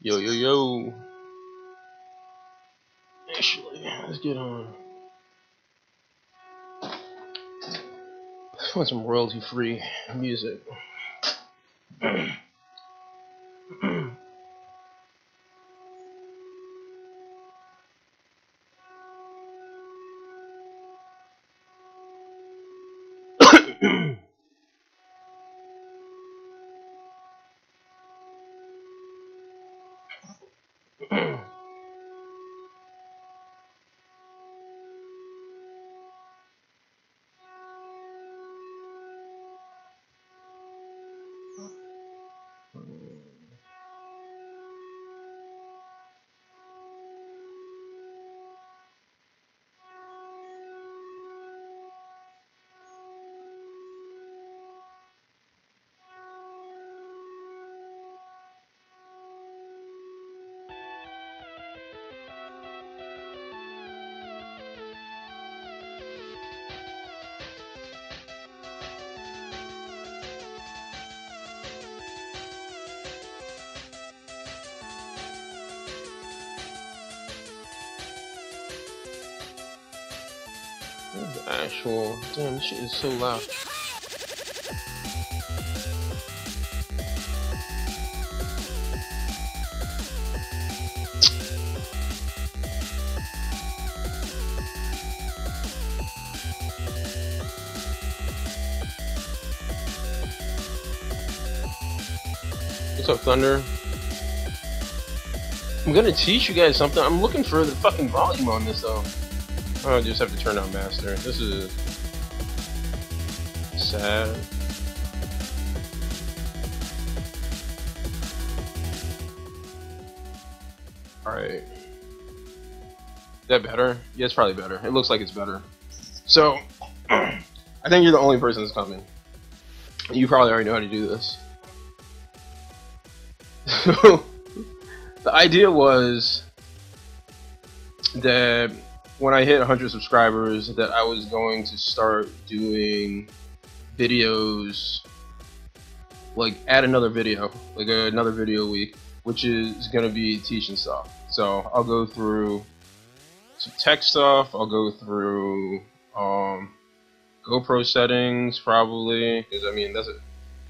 Yo, yo, yo. Actually, let's get on. I want some royalty-free music. Actual, damn, this shit is so loud. What's up, Thunder? I'm gonna teach you guys something. I'm looking for the fucking volume on this though. Oh, I just have to turn on master. This is sad. Alright. Is that better? Yeah, it's probably better. It looks like it's better. So, I think you're the only person that's coming. You probably already know how to do this. So, the idea was that when I hit 100 subscribers, that I was going to start doing videos, like add another video, like another video a week, which is going to be teaching stuff. So I'll go through some tech stuff, I'll go through GoPro settings probably, because I mean that's a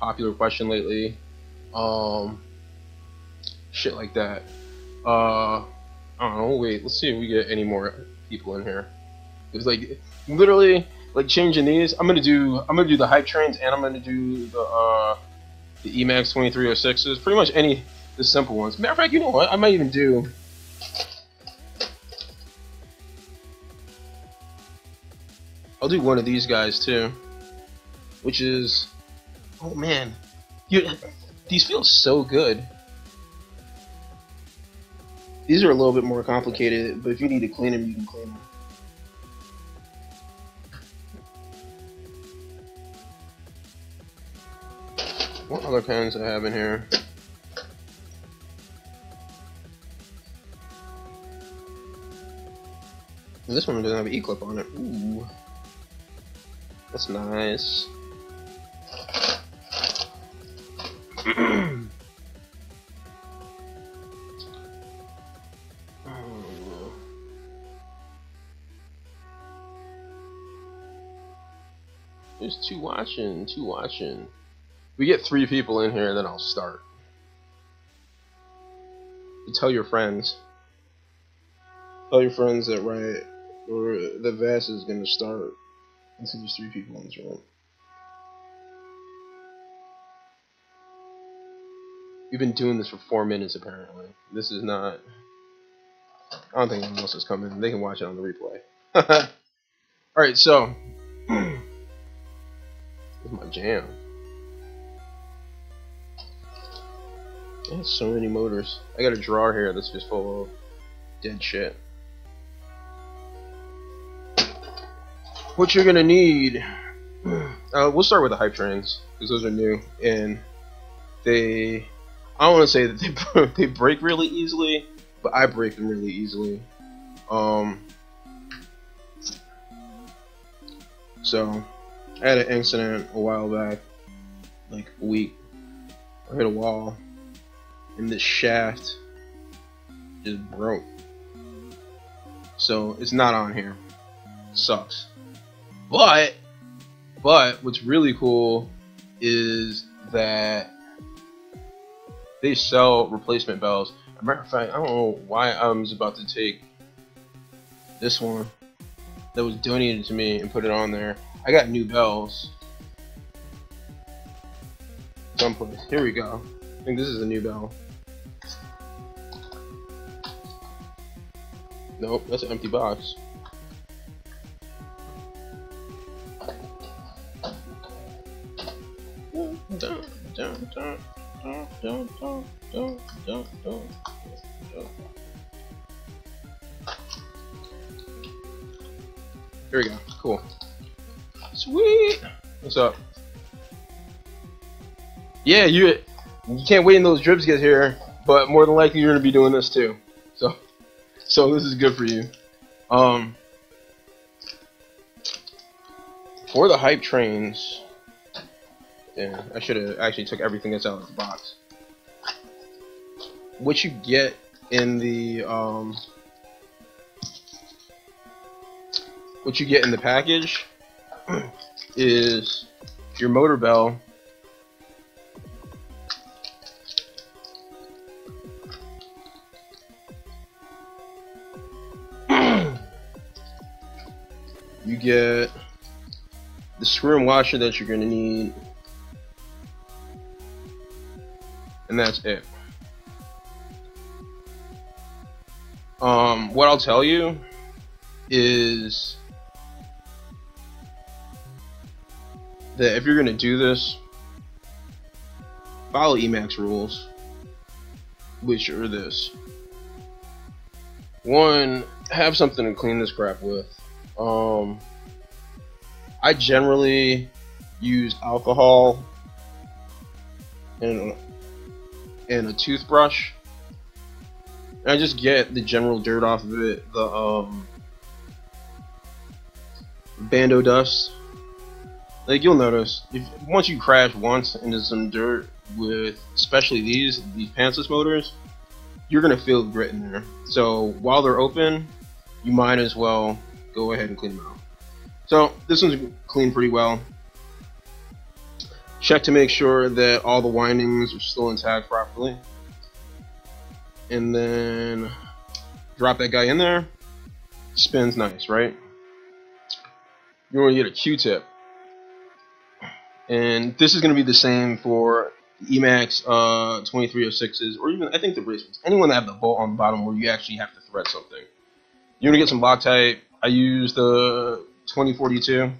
popular question lately, shit like that. I don't know, wait, let's see if we get any more people in here. It's like literally like changing these. I'm gonna do the hype trains, and I'm gonna do the Emax 2306s. Pretty much any the simple ones. Matter of fact, you know what? I might even do. I'll do one of these guys too, which is, oh man, these feel so good. These are a little bit more complicated, but if you need to clean them, you can clean them. What other pens I have in here? This one doesn't have an E-clip on it. Ooh, that's nice. There's two watching. We get 3 people in here, then I'll start. You tell your friends. Tell your friends that Riot or the Vast is gonna start. Until there's 3 people in this room. We've been doing this for 4 minutes apparently. This is not. I don't think anyone else is coming. They can watch it on the replay. Alright, so. This is my jam. I have so many motors. I got a drawer here that's just full of dead shit. What you're gonna need. We'll start with the hype trains because those are new and they. I don't want to say that they break really easily, but I break them really easily. So I had an incident a while back, like a week. I hit a wall, and this shaft just broke. So it's not on here. Sucks. But what's really cool is that they sell replacement bells. As a matter of fact, I don't know why I was about to take this one that was donated to me and put it on there. I got new bells. Someplace. Here we go. I think this is a new bell. Nope, that's an empty box. Here we go. Cool. Sweet. What's up? Yeah, you can't wait until those drips get here, but more than likely you're gonna be doing this too. So this is good for you. For the hype trains, yeah, I should have actually took everything that's out of the box. What you get in the package is your motor bell. You get the screw and washer that you're going to need, and that's it. What I'll tell you is that if you're going to do this, follow Emax rules, which are this. One, have something to clean this crap with. I generally use alcohol and a toothbrush, and I just get the general dirt off of it, the bando dust. Like, you'll notice once you crash once into some dirt with especially these pantsless motors, you're gonna feel grit in there. So while they're open, you might as well go ahead and clean them out. So this one's cleaned pretty well. Check to make sure that all the windings are still intact properly, and then drop that guy in there. Spins nice, right? You're going to get a Q-tip, and this is going to be the same for Emax 2306s, or even I think the race ones. Anyone that have the bolt on the bottom where you actually have to thread something. You're going to get some Loctite. I use the 2042,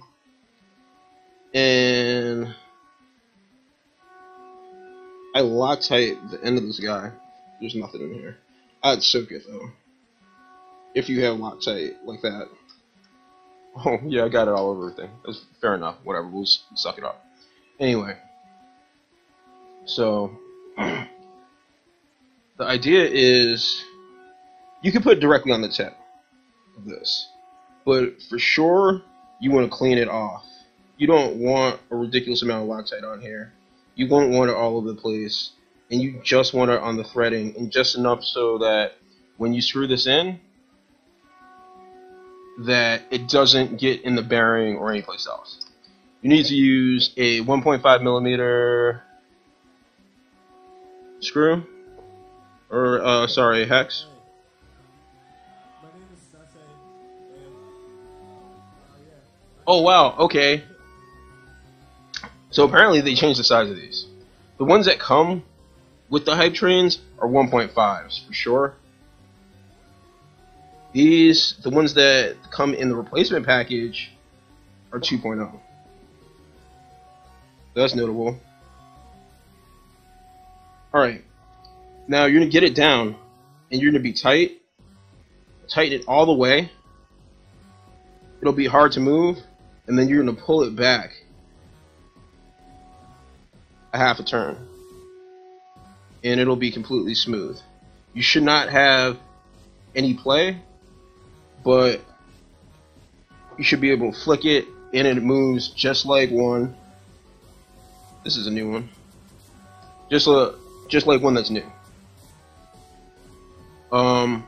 and I Loctite the end of this guy. There's nothing in here. I'd soak it though, if you have Loctite like that. Oh yeah, I got it all over everything. That's fair enough. Whatever, we'll suck it up. Anyway, so the idea is you can put it directly on the tip of this, but for sure you want to clean it off. You don't want a ridiculous amount of Loctite on here. You won't want it all over the place, and you just want it on the threading, and just enough so that when you screw this in, that it doesn't get in the bearing or anyplace else. You need to use a 1.5mm screw, or sorry, hex. Oh wow, okay. So apparently they changed the size of these. The ones that come with the hype trains are 1.5s for sure. These, the ones that come in the replacement package, are 2.0. That's notable. Alright, now you're going to get it down, and you're going to be tight. Tighten it all the way. It'll be hard to move, and then you're going to pull it back a half a turn, and it'll be completely smooth. You should not have any play, but you should be able to flick it, and it moves just like one. This is a new one. Just like one that's new. Let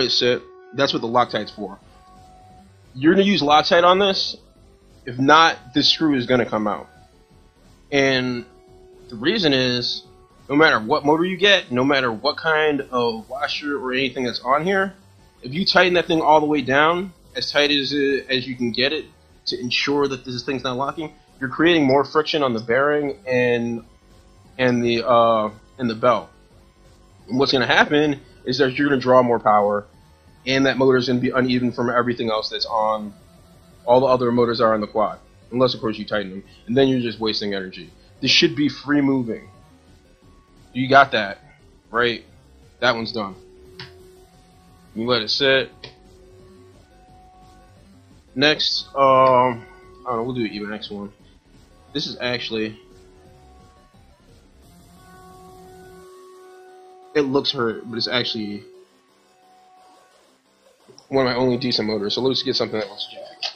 it sit. That's what the Loctite's for. You're gonna use Loctite on this. If not, this screw is gonna come out. And the reason is, no matter what motor you get, no matter what kind of washer or anything that's on here, if you tighten that thing all the way down, as tight as you can get it, to ensure that this thing's not locking, you're creating more friction on the bearing and the belt. And what's going to happen is that you're going to draw more power, and that motor's going to be uneven from everything else that's on all the other motors are on the quad, unless of course you tighten them, and then you're just wasting energy. This should be free moving. You got that, right? That one's done. You let it sit. Next, I don't know, we'll do an Emax one. This is actually, it looks hurt, but it's actually one of my only decent motors. So let's get something that looks jacked.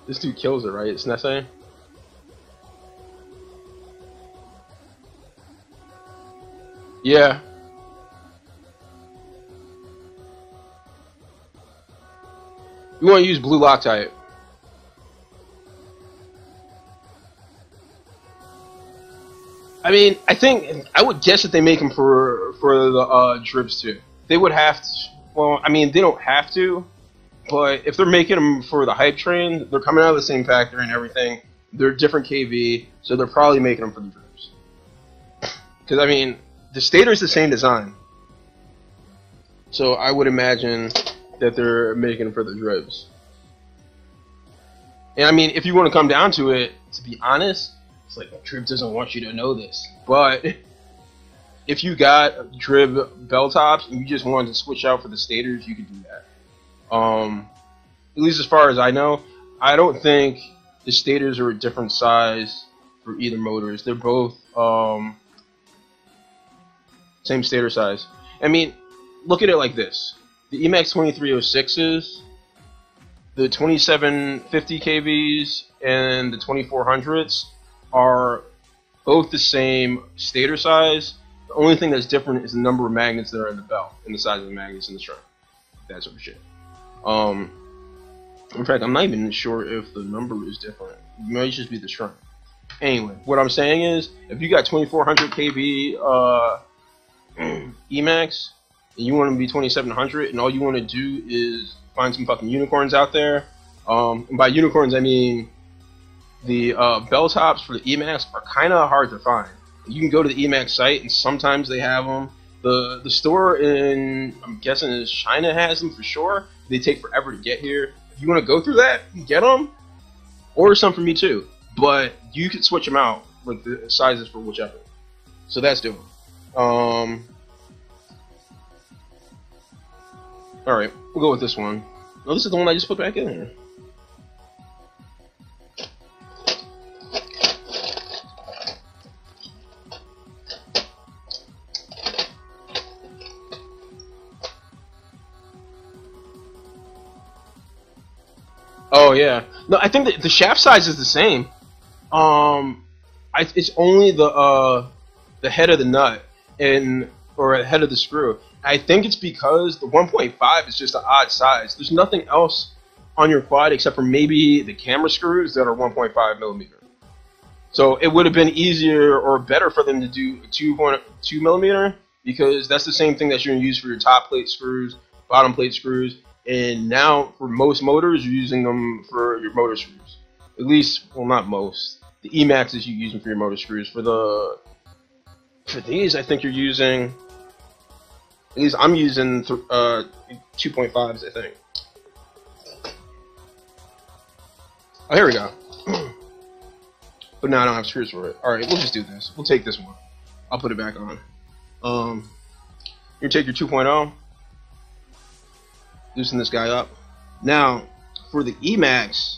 This dude kills it, right? It's Nesse. Yeah. You want to use blue Loctite. I mean, I would guess that they make them for the Dribs too. They would have to. Well, I mean, they don't have to, but if they're making them for the hype train, they're coming out of the same factory and everything. They're different KV, so they're probably making them for the Dribs. Because I mean, the stator's the same design, so I would imagine that they're making them for the Dribs. And I mean, if you want to come down to it, to be honest, it's like Drib doesn't want you to know this, but if you got Drib bell tops and you just wanted to switch out for the stators, you could do that. At least as far as I know, I don't think the stators are a different size for either motors. They're both same stator size. I mean, look at it like this: the Emax 2306s, the 2750 kVs, and the 2400s are both the same stator size. The only thing that's different is the number of magnets that are in the belt and the size of the magnets in the string. That sort of shit. In fact, I'm not even sure if the number is different. It might just be the string. Anyway, what I'm saying is, if you got 2400 kV Emax and you want to be 2700, and all you want to do is find some fucking unicorns out there, and by unicorns I mean the bell tops for the Emax are kind of hard to find. You can go to the Emax site and sometimes they have them. The store in, I'm guessing, is China has them for sure. They take forever to get here. If you want to go through that and get them, order some for me too. But you can switch them out, like the sizes for whichever. So that's doing. Alright, we'll go with this one. Oh, this is the one I just put back in here. Oh yeah, no, I think that the shaft size is the same. It's only the head of the nut or the head of the screw. I think it's because the 1.5 is just an odd size. There's nothing else on your quad except for maybe the camera screws that are 1.5 millimeter. So it would have been easier or better for them to do a 2.2 millimeter, because that's the same thing that you're going to use for your top plate screws, bottom plate screws. And now, for most motors, you're using them for your motor screws. At least, well, not most. The Emaxes you use them for your motor screws. For these, I think you're using. At least I'm using 2.5s, I think. Oh, here we go. But now I don't have screws for it. All right, we'll just do this. We'll take this one. I'll put it back on. You take your 2.0. Loosen this guy up. Now, for the Emax,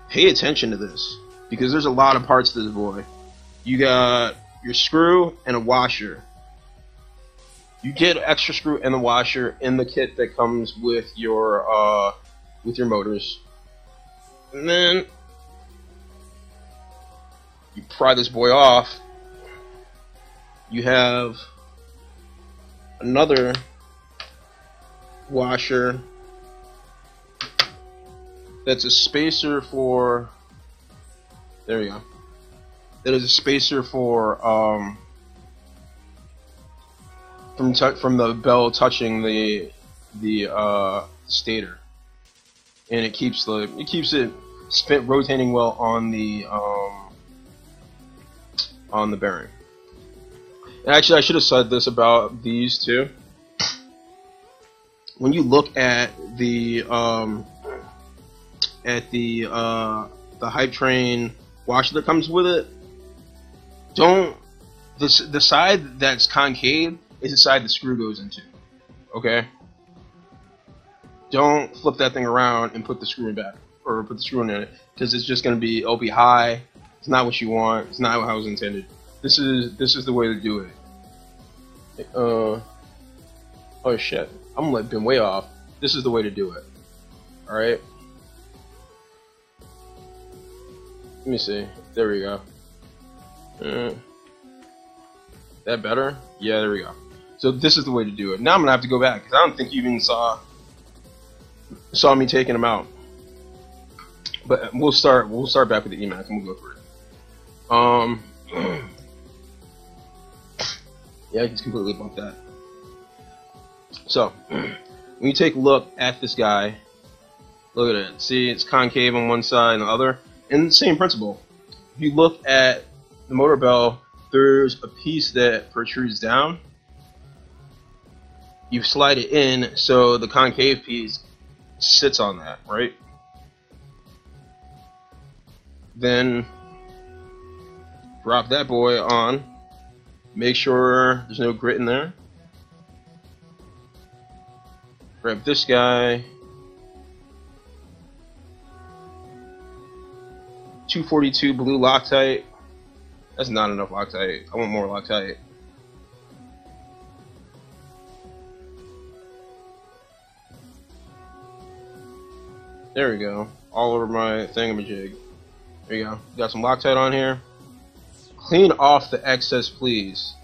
pay attention to this, because there's a lot of parts to this boy. You got your screw and a washer. You get an extra screw and a washer in the kit that comes with your motors. And then You pry this boy off. You have another washer that's a spacer for, there we go. That is a spacer for from the bell touching the stator, and it keeps it rotating well on the bearing. And actually, I should have said this about these two. When you look at the hype train washer that comes with it, the side that's concave is the side the screw goes into. Okay? Don't flip that thing around and put the screw in back, or put the screw in it, because it's just gonna be, it'll be high. It's not what you want. It's not how it was intended. This is the way to do it. Oh shit! I'm like been way off. This is the way to do it. All right. Let me see. There we go. That better? Yeah, there we go. So this is the way to do it. Now I'm gonna have to go back because I don't think you even saw me taking them out. But we'll start back with the Emax and we'll go through it. Yeah, I just completely bumped that. So when you take a look at this guy, look at it. See, it's concave on one side and the other. And the same principle. If you look at the motor bell, there's a piece that protrudes down. You slide it in so the concave piece sits on that, right? Then drop that boy on. Make sure there's no grit in there. Grab this guy. 242 blue Loctite. That's not enough Loctite. I want more Loctite. There we go. All over my thingamajig. There you go. Got some Loctite on here. Clean off the excess, please.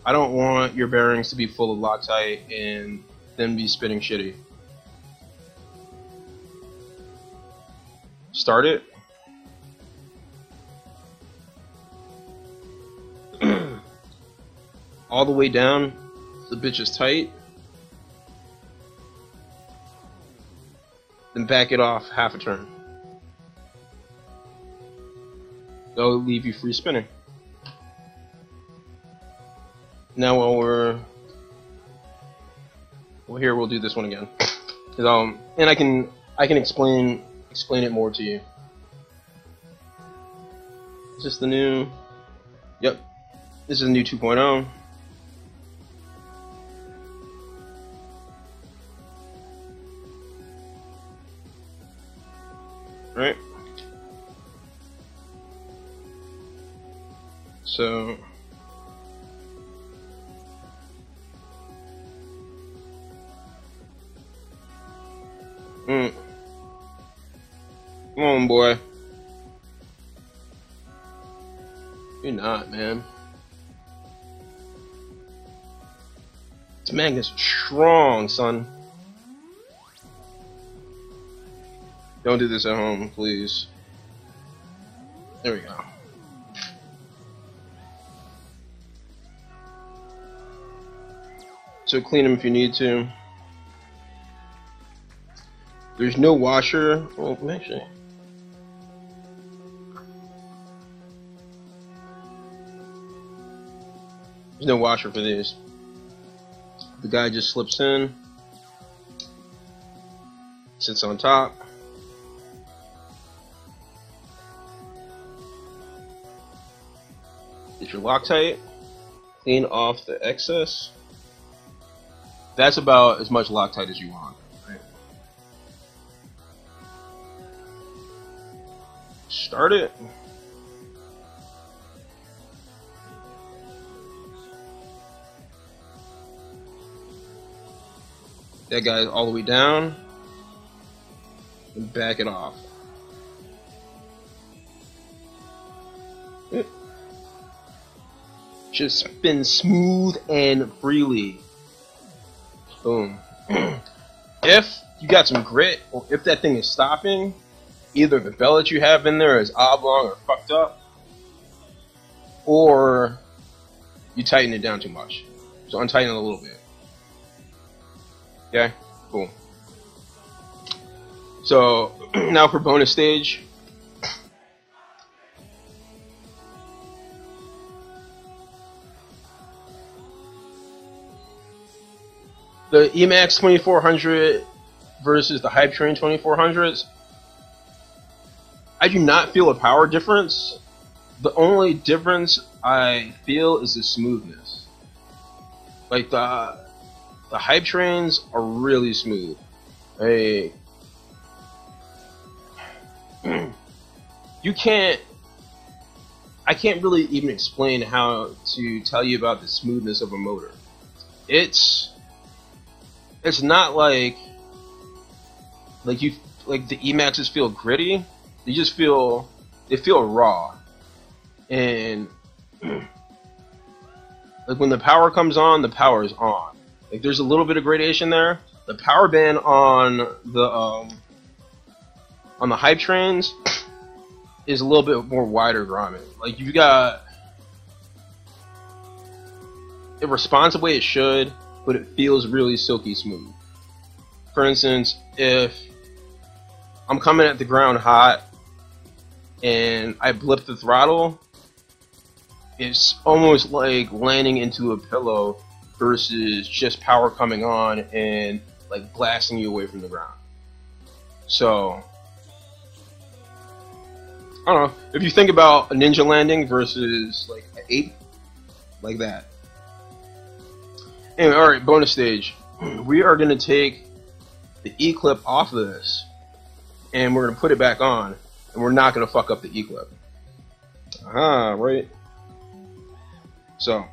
I don't want your bearings to be full of Loctite and then be spinning shitty. Start it. All the way down. The bitch is tight. Then back it off half a turn. That'll leave you free spinning. Now while we're here, we'll do this one again. And I can explain it more to you. Is this the new? Yep. This is the new 2.0. Right. So come on, boy. You're not, man. This magnet's strong, son. Don't do this at home, please. There we go. So clean them if you need to. There's no washer. Well, actually, there's no washer for these. The guy just slips in, sits on top. Get your Loctite, clean off the excess. That's about as much Loctite as you want. Right? Start it. That guy's all the way down. And back it off. just spin smooth and freely. Boom. If you got some grit, or if that thing is stopping, either the bellet you have in there is oblong or fucked up, or you tighten it down too much. So untighten it a little bit. Okay? Cool. So, now for bonus stage. The Emax 2400 versus the HYPETRAIN 2400s. I do not feel a power difference. The only difference I feel is the smoothness. Like the HYPETRAINs are really smooth. I can't really even explain how to tell you about the smoothness of a motor. It's not like the Emaxes feel gritty. They just feel raw. And like when the power comes on, the power is on. Like there's a little bit of gradation there. The power band on the HYPETRAINs is a little bit more wider grommet. Like you got it responds the way it should, but it feels really silky smooth. For instance, if I'm coming at the ground hot and I blip the throttle, it's almost like landing into a pillow versus just power coming on and like blasting you away from the ground. So I don't know, if you think about a ninja landing versus like an ape, like that. Anyway, alright, bonus stage. We are going to take the E-clip off of this, and we're going to put it back on, and we're not going to fuck up the E-clip. Aha, right? So,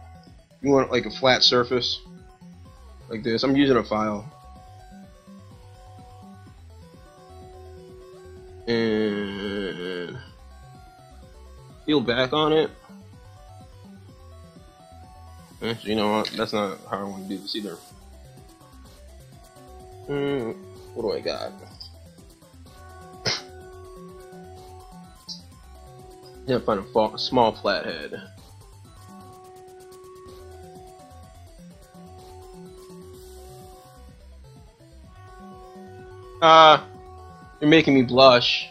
you want like a flat surface, like this. I'm using a file. And peel back on it. Actually, you know what? That's not how I want to do this either. What do I got? Yeah, find a small flathead. You're making me blush.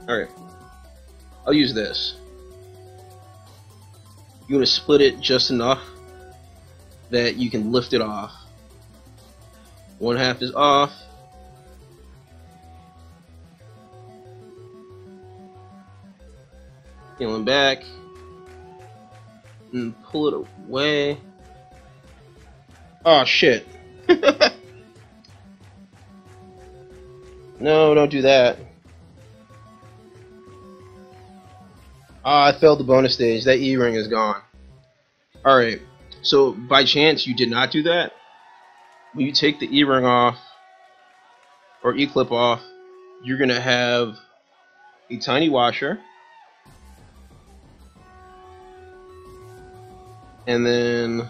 Alright, I'll use this. You want to split it just enough that you can lift it off. One half is off. Peeling back. And pull it away. Oh shit. No, don't do that. I failed the bonus stage. That E-ring is gone. Alright, so by chance you did not do that, when you take the E-ring off, or E-clip off, you're going to have a tiny washer, and then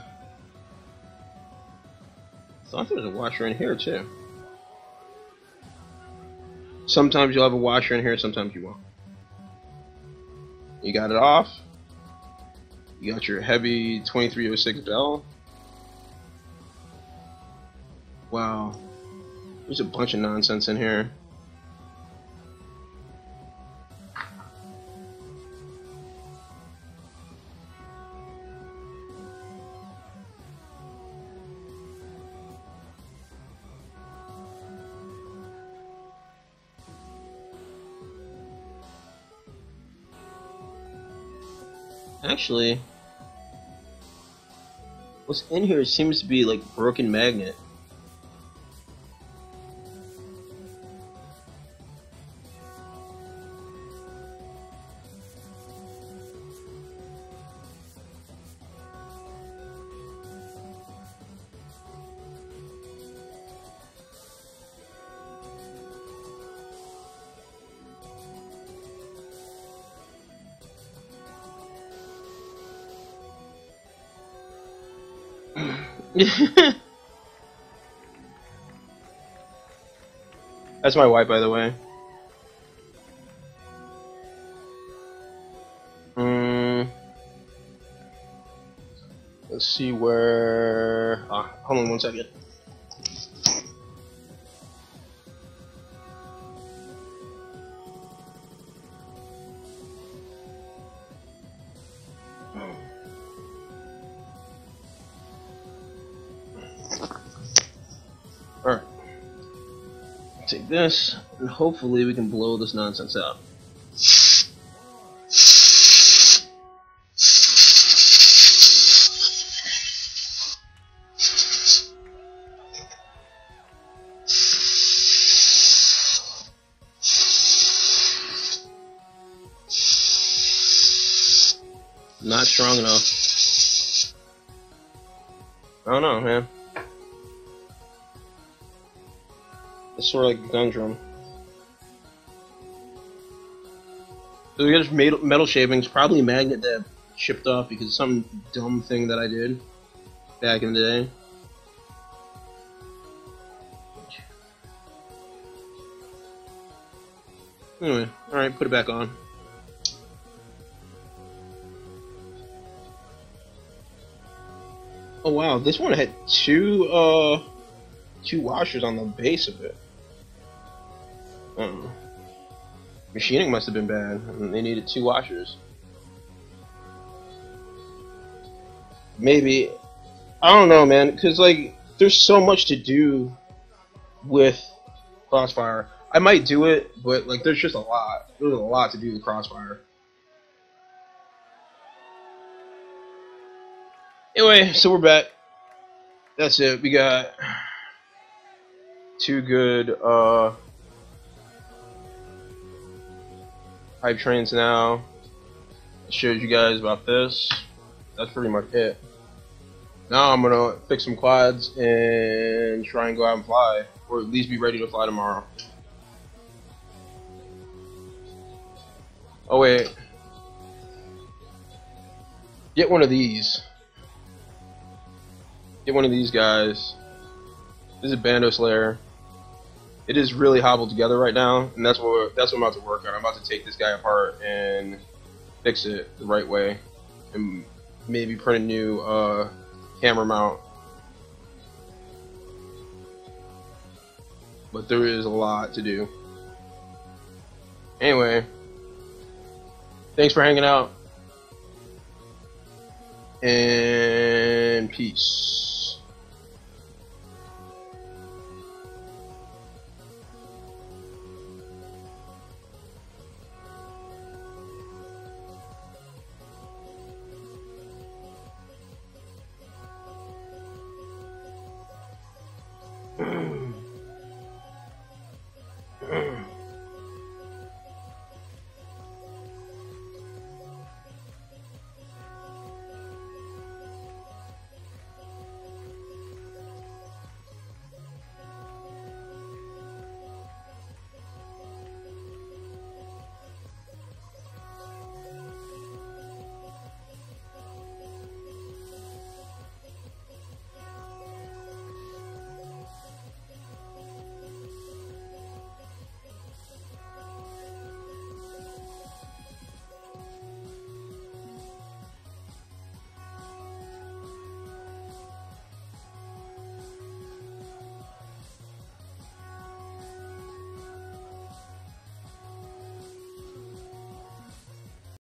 I thought there was a washer in here too. Sometimes you'll have a washer in here, sometimes you won't. You got it off. You got your heavy 2306 bell. Wow. There's a bunch of nonsense in here. Actually, what's in here seems to be like broken magnet. That's my wife, by the way. Let's see where. Hold on 1 second. Alright. Take this, and hopefully we can blow this nonsense out. Not strong enough. I don't know, man. It's sort of like a gun drum. So we got metal shavings, probably a magnet that chipped off because of some dumb thing that I did back in the day. Anyway, alright, put it back on. Oh wow, this one had two washers on the base of it. Machining must have been bad, and they needed 2 washers. Maybe, I don't know, man, because like there's so much to do with Crossfire. I might do it, but like there's just a lot. There's a lot to do with Crossfire. Anyway, so we're back. That's it. We got 2 good hype trains now. I showed you guys about this. That's pretty much it. Now I'm gonna fix some quads and try and go out and fly, or at least be ready to fly tomorrow. Oh wait, get one of these. Get one of these guys. This is a Bando Slayer. It is really hobbled together right now, and that's what I'm about to work on. I'm about to take this guy apart and fix it the right way, and maybe print a new camera mount. But there is a lot to do. Anyway, thanks for hanging out, and peace. Mm.